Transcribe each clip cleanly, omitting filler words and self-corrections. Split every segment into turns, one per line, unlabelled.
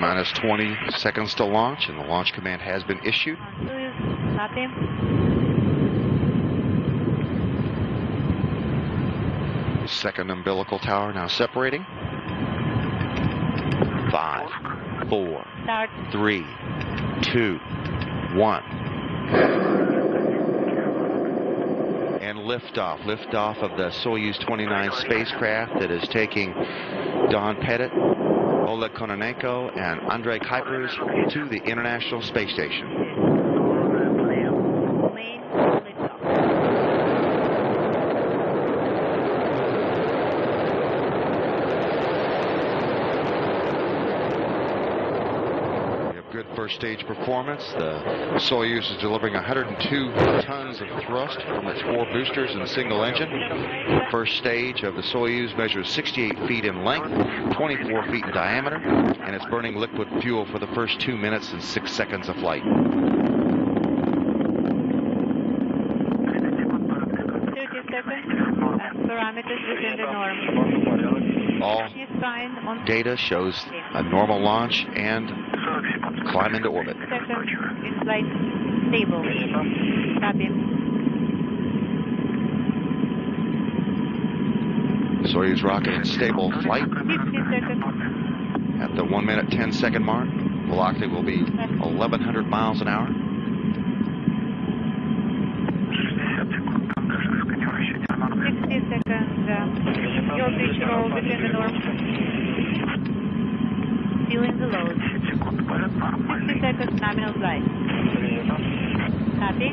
T-minus 20 seconds to launch, and the launch command has been issued.
Soyuz, copy.
Second umbilical tower now separating. 5, 4,
Start.
3, 2, 1. And liftoff. Liftoff of the Soyuz 29 spacecraft that is taking Don Pettit, Oleg Kononenko, and Andrei Kuipers to the International Space Station.
Main liftoff.
Good first stage performance. The Soyuz is delivering 102 tons of thrust from its 4 boosters and single engine. The first stage of the Soyuz measures 68 feet in length, 24 feet in diameter, and it's burning liquid fuel for the first 2 minutes and 6 seconds of flight.
30 seconds. Parameters within the norm.
All
Is fine on
data shows a normal launch and climb into orbit.
seconds in flight stable. Copy.
Soyuz rocket in stable flight
50 seconds.
at the 1 minute 10 second mark. Velocity will be 1,100 miles an hour.
60 seconds. Your pitch roll within the norm. Feeling the load. 60 seconds nominal flight. Copy.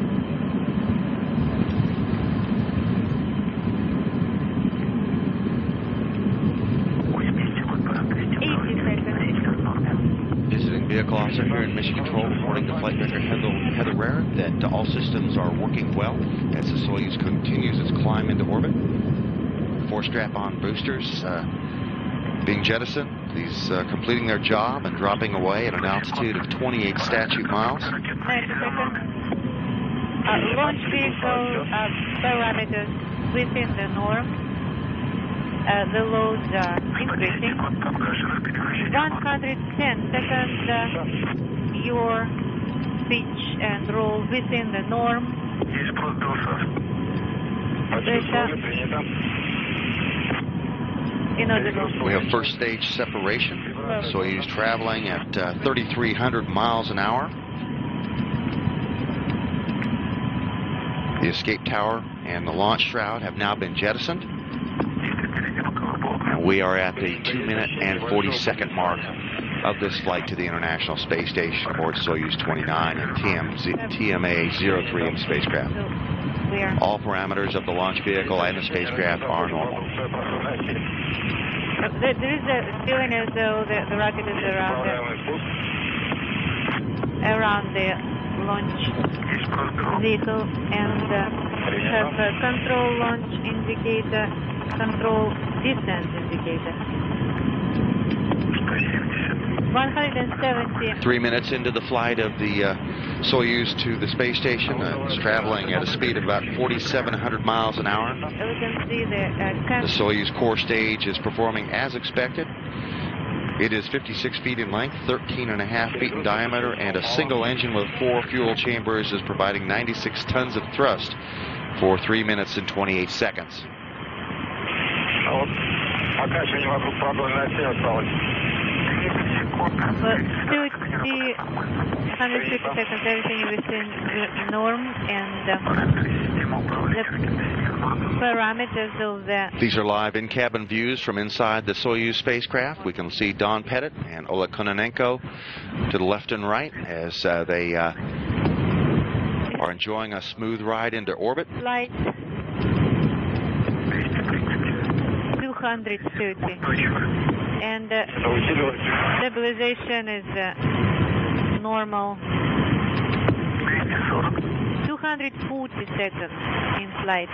Visiting vehicle officer here in Mission Control reporting to flight director Heather Rare that all systems are working well as the Soyuz continues its climb into orbit. 4 strap-on boosters being jettisoned. These completing their job and dropping away at an altitude of 28 statute miles.
90 seconds. Launch vehicle parameters within the norm. The loads are increasing. 110 seconds. Your pitch and roll within the norm.
We have first stage separation. Soyuz traveling at 3,300 miles an hour. The escape tower and the launch shroud have now been jettisoned. And we are at the 2 minute and 40 second mark of this flight to the International Space Station aboard Soyuz 29 and TMA-03M spacecraft. All parameters of the launch vehicle and the spacecraft are normal.
There is a feeling as though the rocket is around the launch vehicle, and we have a control launch indicator, control descent indicator. 170.
3 minutes into the flight of the Soyuz to the space station. It's traveling at a speed of about 4,700 miles an hour.
We can see
The Soyuz core stage is performing as expected. It is 56 feet in length, 13.5 feet in diameter, and a single engine with 4 fuel chambers is providing 96 tons of thrust for 3 minutes and 28 seconds.
But still, it's the 150 seconds, everything within the norm, and the parameters of the...
These are live in-cabin views from inside the Soyuz spacecraft. We can see Don Pettit and Oleg Kononenko to the left and right as they are enjoying a smooth ride into orbit.
Flight 230. And stabilization is normal. 240 seconds in flight.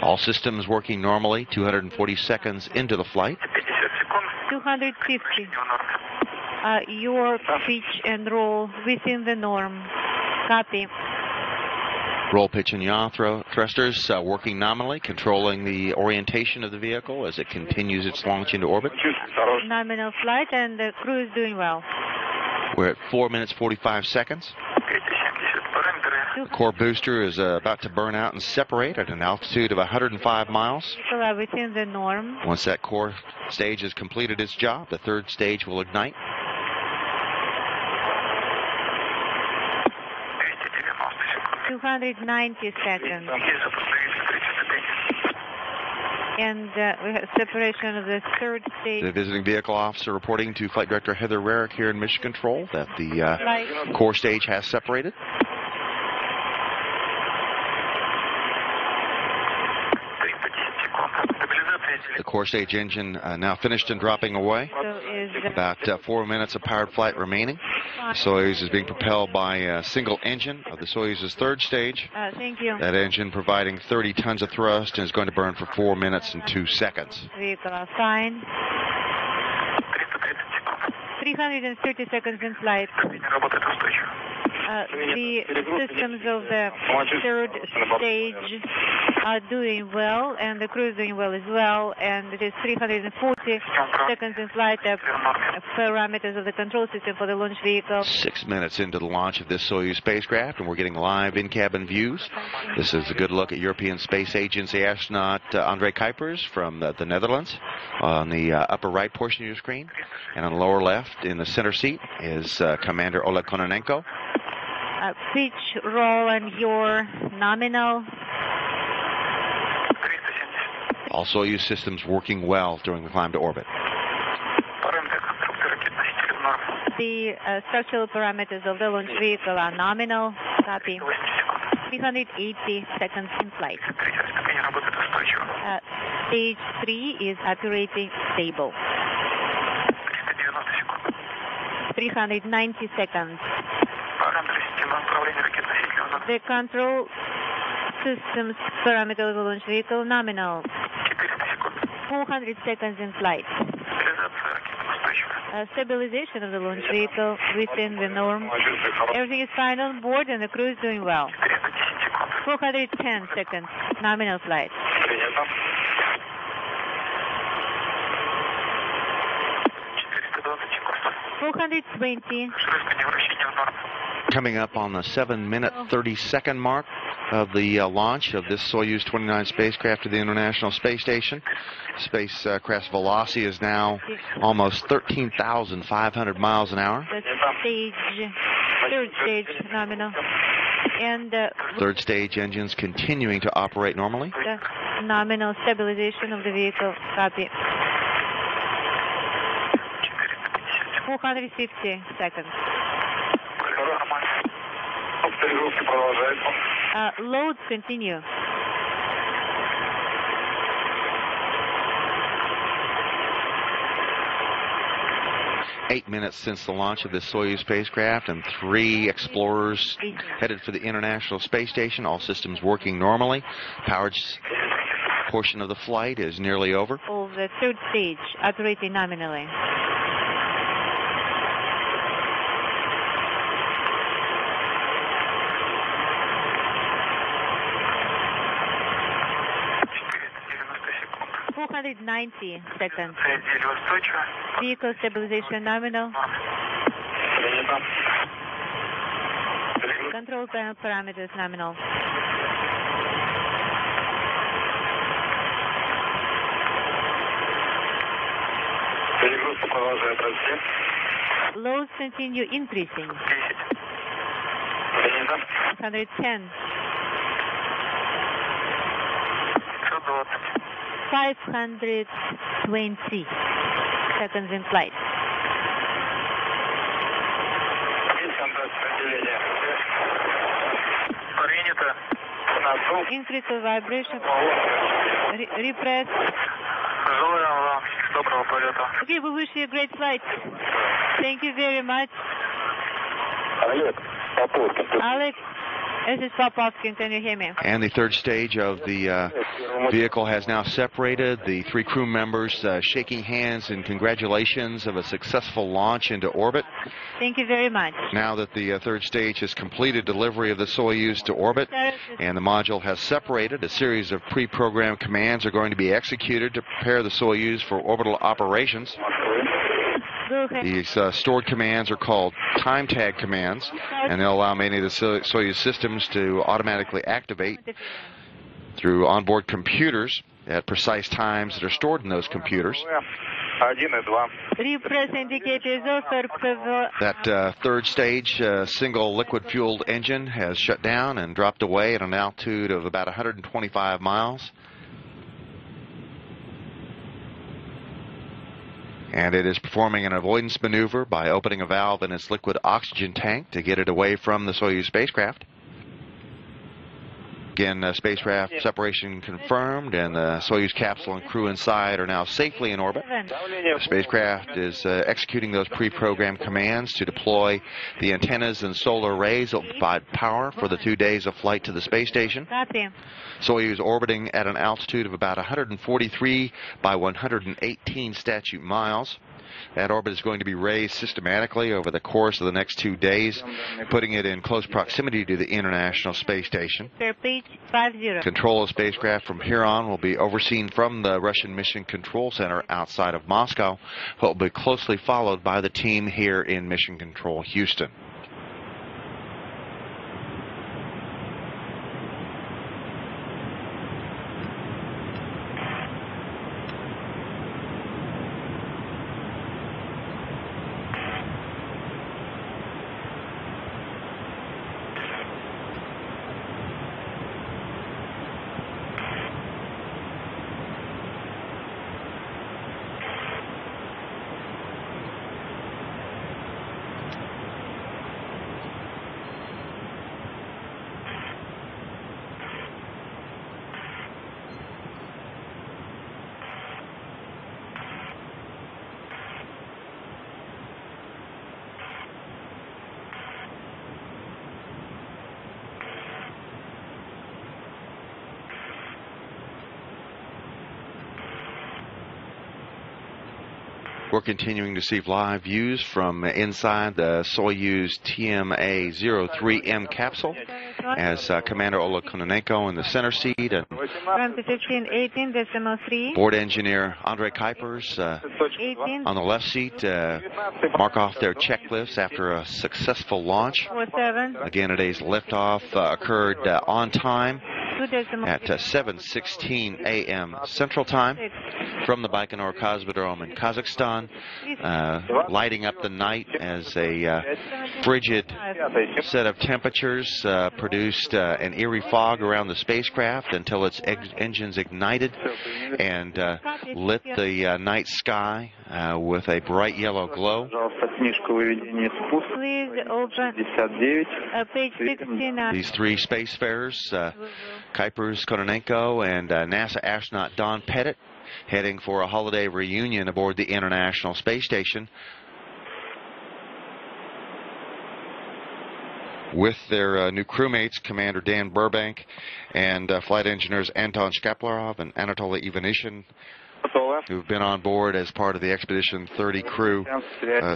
All systems working normally. 240 seconds into the flight.
250. Your pitch and roll within the norm. Copy.
Roll, pitch, and yaw thrusters working nominally, controlling the orientation of the vehicle as it continues its launch into orbit.
Nominal flight, and the crew is doing well.
We're at 4 minutes 45 seconds. The core booster is about to burn out and separate at an altitude of 105 miles.
People are within the norm.
Once that core stage has completed its job, the third stage will ignite.
– 290 seconds. And we have separation of the third stage.
The visiting vehicle officer reporting to Flight Director Heather Rarick here in Mission Control that the core stage has separated. The core stage engine now finished and dropping away. About 4 minutes of powered flight remaining. The Soyuz is being propelled by a single engine of the Soyuz's third stage.
Thank you.
That engine providing 30 tons of thrust and is going to burn for 4 minutes and 2 seconds.
Vehicle assigned. 330 seconds in flight. The systems of the third stage are doing well, and the crew is doing well as well, and it is 340 seconds in flight. Parameters of the control system for the launch vehicle.
6 minutes into the launch of this Soyuz spacecraft, and we're getting live in-cabin views. This is a good look at European Space Agency astronaut André Kuipers from the Netherlands on the upper right portion of your screen, and on the lower left in the center seat is Commander Oleg Kononenko.
Pitch, roll, and your nominal.
All Soyuz systems working well during the climb to orbit.
The structural parameters of the launch vehicle are nominal. Copy. 380 seconds in flight. Stage 3 is operating stable. 390 seconds. The control systems parameter of the launch vehicle nominal. 400 seconds in flight. Stabilization of the launch vehicle within the norm. Everything is fine on board and the crew is doing well. 410 seconds nominal flight. $420.
Coming up on the 7-minute 30-second mark of the launch of this Soyuz 29 spacecraft to the International Space Station. Spacecraft's velocity is now almost 13,500 miles an hour.
Third stage nominal. And
third stage engines continuing to operate normally.
The nominal stabilization of the vehicle. Copy. 450 seconds. Loads continue.
Eight minutes since the launch of this Soyuz spacecraft, and 3 explorers headed for the International Space Station. All systems working normally. Powered portion of the flight is nearly over.
Of the third stage, operating nominally. $490 seconds. Vehicle stabilization nominal. Control panel parameters nominal. Loads continue increasing. 110. 520 seconds in flight. Increase of vibration. Repress. Okay, we wish you a great flight. Thank you very much. Alex, This is Popovsky. Can you hear me?
And the third stage of the vehicle has now separated. The three crew members shaking hands in congratulations of a successful launch into orbit.
Thank you very much.
Now that the third stage has completed delivery of the Soyuz to orbit and the module has separated, a series of pre-programmed commands are going to be executed to prepare the Soyuz for orbital operations. These stored commands are called time tag commands, and they'll allow many of the Soyuz systems to automatically activate through onboard computers at precise times that are stored in those computers. That third stage single liquid-fueled engine has shut down and dropped away at an altitude of about 125 miles. And it is performing an avoidance maneuver by opening a valve in its liquid oxygen tank to get it away from the Soyuz spacecraft. Again, spacecraft separation confirmed, and the Soyuz capsule and crew inside are now safely in orbit. The spacecraft is executing those pre-programmed commands to deploy the antennas and solar arrays that will provide power for the 2 days of flight to the space station. Soyuz orbiting at an altitude of about 143 by 118 statute miles. That orbit is going to be raised systematically over the course of the next 2 days, putting it in close proximity to the International Space Station. Control of spacecraft from here on will be overseen from the Russian Mission Control Center outside of Moscow, but will be closely followed by the team here in Mission Control Houston. We're continuing to see live views from inside the Soyuz TMA 03M capsule as Commander Oleg Kononenko in the center seat and board engineer Andrei Kuipers on the left seat mark off their checklists after a successful launch. Again, today's liftoff occurred on time at 7:16 a.m. Central Time from the Baikonur Cosmodrome in Kazakhstan, lighting up the night as a frigid set of temperatures produced an eerie fog around the spacecraft until its engines ignited and lit the night sky with a bright yellow glow.
Please open page 69.
These three spacefarers, Kuipers, Kononenko, and NASA astronaut Don Pettit, heading for a holiday reunion aboard the International Space Station with their new crewmates, Commander Dan Burbank and flight engineers Anton Shkaplerov and Anatoly Ivanishin, who've been on board as part of the Expedition 30 crew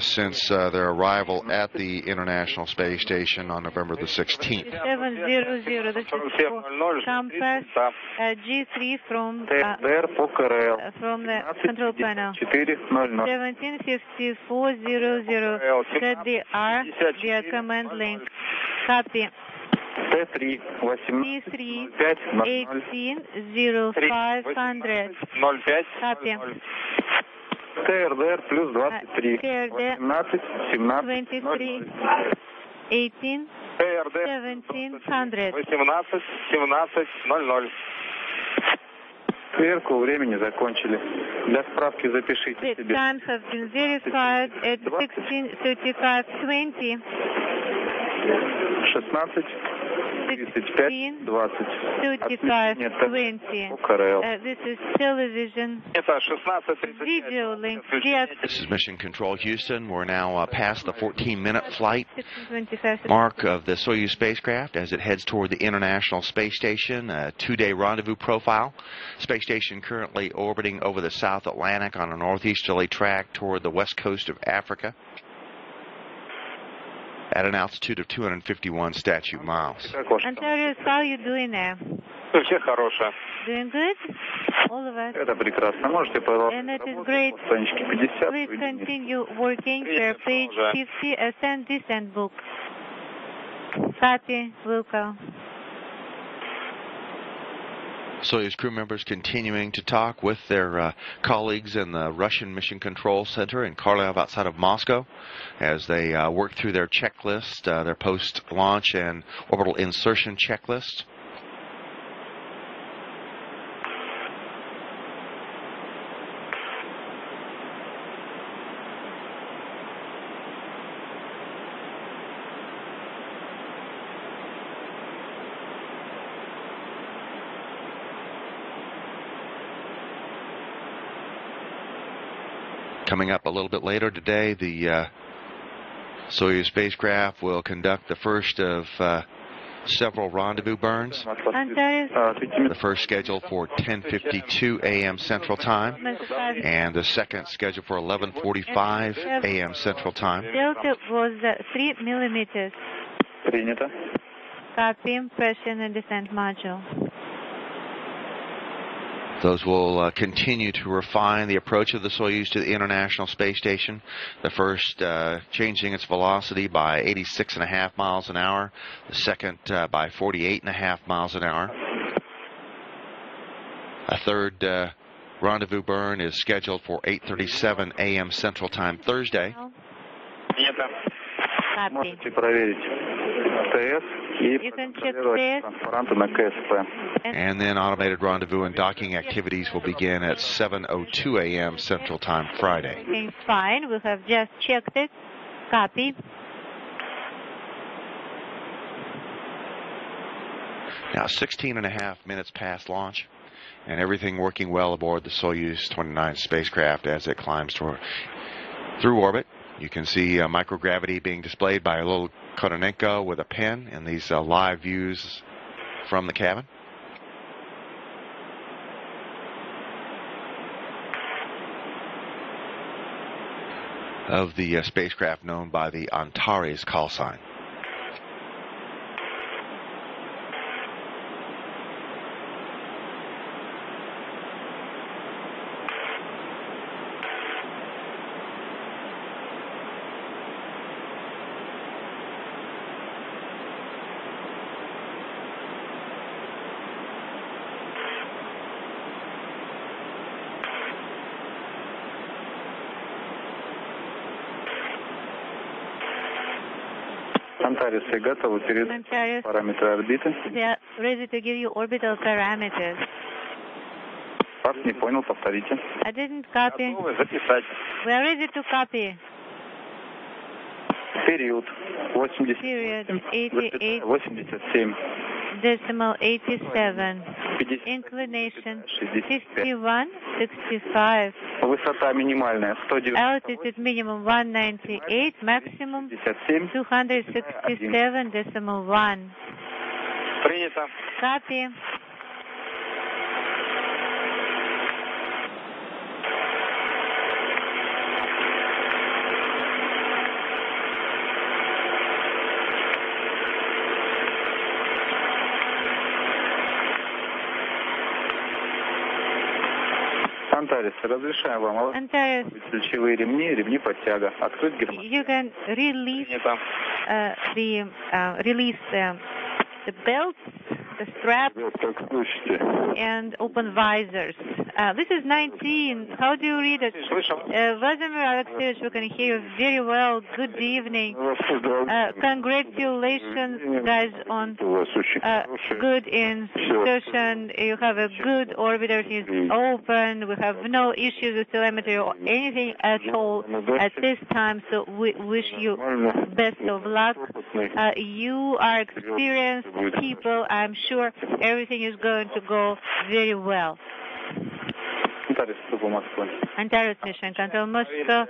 since their arrival at the International Space Station on November the 16th.
700, this is for compass G3 from the control panel. 175400, set the R via command link. Copy.
T3
180500. Copy.
ТРДР плюс 23. 18
23 18 1700.
18:17:00. Сверку времени закончили. Для справки запишите
The
себе.
time has been verified at 16:35:20.
16.
16, 35, 20. This is television. Video link.
This is Mission Control Houston. We're now past the 14-minute flight mark of the Soyuz spacecraft as it heads toward the International Space Station, a 2-day rendezvous profile. Space station currently orbiting over the South Atlantic on a northeasterly track toward the west coast of Africa at an altitude of 251 statute miles.
Antares, how are you doing there? Doing good? All of us. And it is great. Please continue working per page 50, ascent descent book. Copy, Wilco.
Soyuz crew members continuing to talk with their colleagues in the Russian Mission Control Center in Kharkiv outside of Moscow as they work through their checklist, their post-launch and orbital insertion checklist. Coming up a little bit later today, the Soyuz spacecraft will conduct the first of several rendezvous burns. The first scheduled for 10:52 a.m. Central Time, and the second scheduled for 11:45 a.m. Central Time.
Delta was 3 millimeters. Copy, impression and descent module.
Those will continue to refine the approach of the Soyuz to the International Space Station. The first changing its velocity by 86.5 miles an hour. The second by 48.5 miles an hour. A third rendezvous burn is scheduled for 8:37 a.m. Central Time Thursday.
Copy. You can check this.
And then automated rendezvous and docking activities will begin at 7:02 a.m. Central Time Friday.
Okay, fine. We have just checked it. Copy.
Now 16.5 minutes past launch, and everything working well aboard the Soyuz 29 spacecraft as it climbs through orbit. You can see microgravity being displayed by a little Kononenko with a pen in these live views from the cabin. Of the spacecraft known by the Antares call sign.
Antares, готовы передать параметры орбиты?
They are ready to give you orbital parameters.
Вас не понял, повторите.
I didn't copy. We are ready to copy.
Период 80.
Period 88.
87.
Decimal 87. Inclination 51, 65.
Высота минимальная 190.
Altitude minimum 198, maximum 267.1.
Принято.
Copy.
Antares, разрешаем вам
Antares,
ключевые ремни подтяга. Открыть гермометр.
you can release the belts, the straps, and open visors. This is 19. How do you read it? Vladimir Alexeyevich, we can hear you very well. Good evening. Congratulations, guys, on good insertion. You have a good orbiter. Everything is open. We have no issues with telemetry or anything at all at this time. So we wish you best of luck. You are experienced people. I'm sure everything is going to go very well. Antares Mission Control Moscow.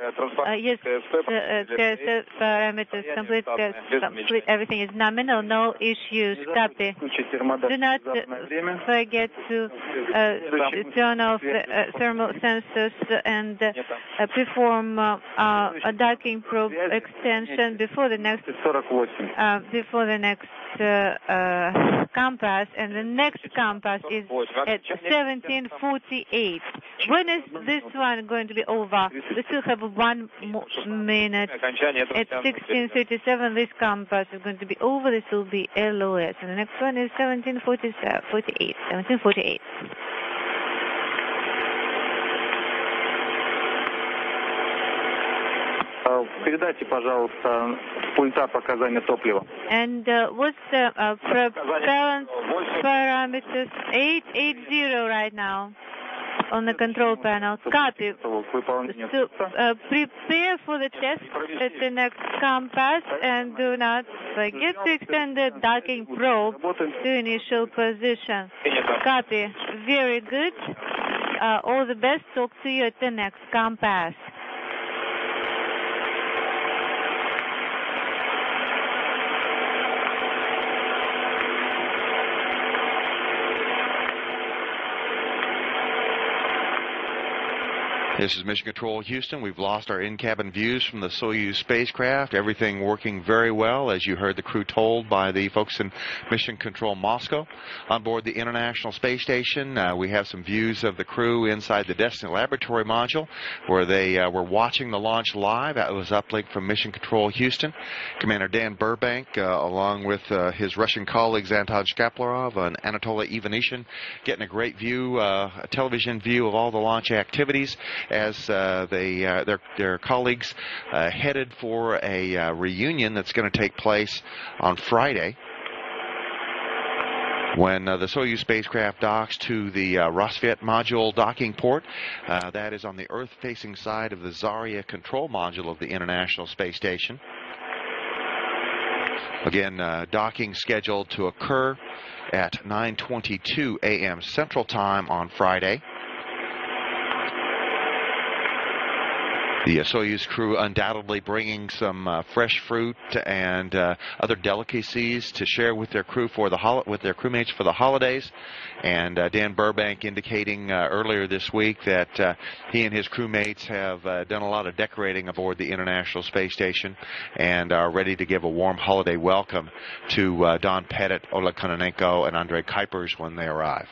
Yes, test parameters complete. Everything is nominal. No issues. Copy. Do not forget to turn off thermal sensors and perform a docking probe extension before the next compass, and the next compass is at 1748. When is this one going to be over? We still have 1 minute. At 1637, this compass is going to be over. This will be LOS. And the next one is 1748.
Передайте, пожалуйста, с пульта показания топлива.
And what's the propellant parameters? 880 right now on the control panel. Copy. So prepare for the test at the next compass, and do not forget to extend the docking probe to initial position. Copy. Very good. All the best. Talk to you at the next compass.
This is Mission Control Houston. We've lost our in-cabin views from the Soyuz spacecraft. Everything working very well, as you heard the crew told by the folks in Mission Control Moscow. On board the International Space Station, we have some views of the crew inside the Destiny Laboratory module, where they were watching the launch live. That was uplink from Mission Control Houston. Commander Dan Burbank, along with his Russian colleagues Anton Shkaplerov and Anatoly Ivanishin, getting a great view, a television view of all the launch activities, as their colleagues headed for a reunion that's going to take place on Friday, when the Soyuz spacecraft docks to the Rassvet module docking port. That is on the Earth-facing side of the Zarya control module of the International Space Station. Again, docking scheduled to occur at 9:22 a.m. Central Time on Friday. The Soyuz crew undoubtedly bringing some fresh fruit and other delicacies to share with their crew with their crewmates for the holidays. And Dan Burbank indicating earlier this week that he and his crewmates have done a lot of decorating aboard the International Space Station and are ready to give a warm holiday welcome to Don Pettit, Oleg Kononenko, and Andrei Kuipers when they arrive.